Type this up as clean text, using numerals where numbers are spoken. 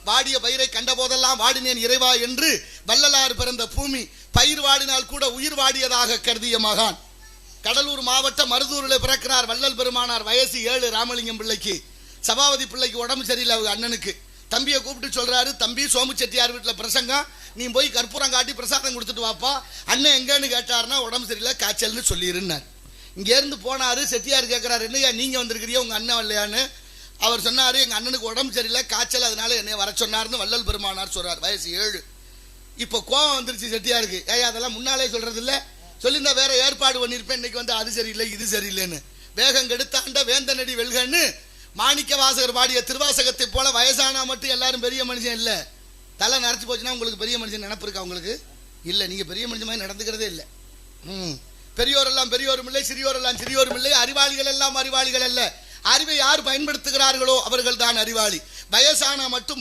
வாடிய பயிரை கண்ட போதெல்லாம் வாடினேன் இறைவா என்று வள்ளலார் பிறந்த பூமி பயிர் வாடினால் கூட உயிர் வாடியதாக கருதிய மகான். கடலூர் மாவட்டம் மருதூரில் பிறக்கிறார் வள்ளல் பெருமானார். வயசு 7. ராமலிங்கம் பிள்ளைக்கு. சபாபதி பிள்ளைக்கு உடம்பு சரியில்லை. அவங்க அண்ணனுக்கு தம்பியை கூப்பிட்டு சொல்றாரு, தம்பி சோமு செட்டியார் வீட்டில் பிரசங்கம், நீ போய் கற்பூரம் காட்டி பிரசாதம் கொடுத்துட்டு வாப்பா. அண்ணன் எங்கன்னு கேட்டாருன்னா உடம்பு சரியில்லை காய்ச்சல்னு சொல்லிருந்தார். இங்கேருந்து போனாரு. செட்டியார் கேட்குறாரு, என்னையா நீங்கள் வந்திருக்கிறியா உங்கள் அண்ணன் வரலையான்னு. அவர் சொன்னார், எங்கள் அண்ணனுக்கு உடம்பு சரியில்லை காய்ச்சல், அதனால என்னை வர சொன்னார்னு வள்ளல் பெருமானார் சொல்றார். வயசு 7. இப்போ கோவம் வந்துருச்சு செட்டியாருக்கு. ஏயா அதெல்லாம் முன்னாலே சொல்றது இல்லை, சொல்லியிருந்தா வேற ஏற்பாடு பண்ணியிருப்பேன், இன்னைக்கு வந்து அது சரியில்லை இது சரியில்லைன்னு. வேகம் கெடுத்தாண்ட வேந்தனடி வெல்கன்னு மாணிக்க வாசகர் பாடிய திருவாசகத்தை போல வயசானா மட்டும் எல்லாரும் பெரிய மனுஷன் இல்லை. தலை நரைச்சி போச்சுன்னா உங்களுக்கு பெரிய மனுஷன் நினப்பு இருக்கா? உங்களுக்கு இல்லை. நீங்கள் பெரிய மனுஷன் மாதிரி நடந்துக்கிறதே இல்லை. பெரியோர் எல்லாம் பெரியோரும் இல்லை, சிறியோர் எல்லாம் சிறியோரும் இல்லை, அறிவாளிகள் எல்லாம் அறிவாளிகள் அல்ல. அறிவை யார் பயன்படுத்துகிறார்களோ அவர்கள் தான் அறிவாளி. வயசானா மட்டும்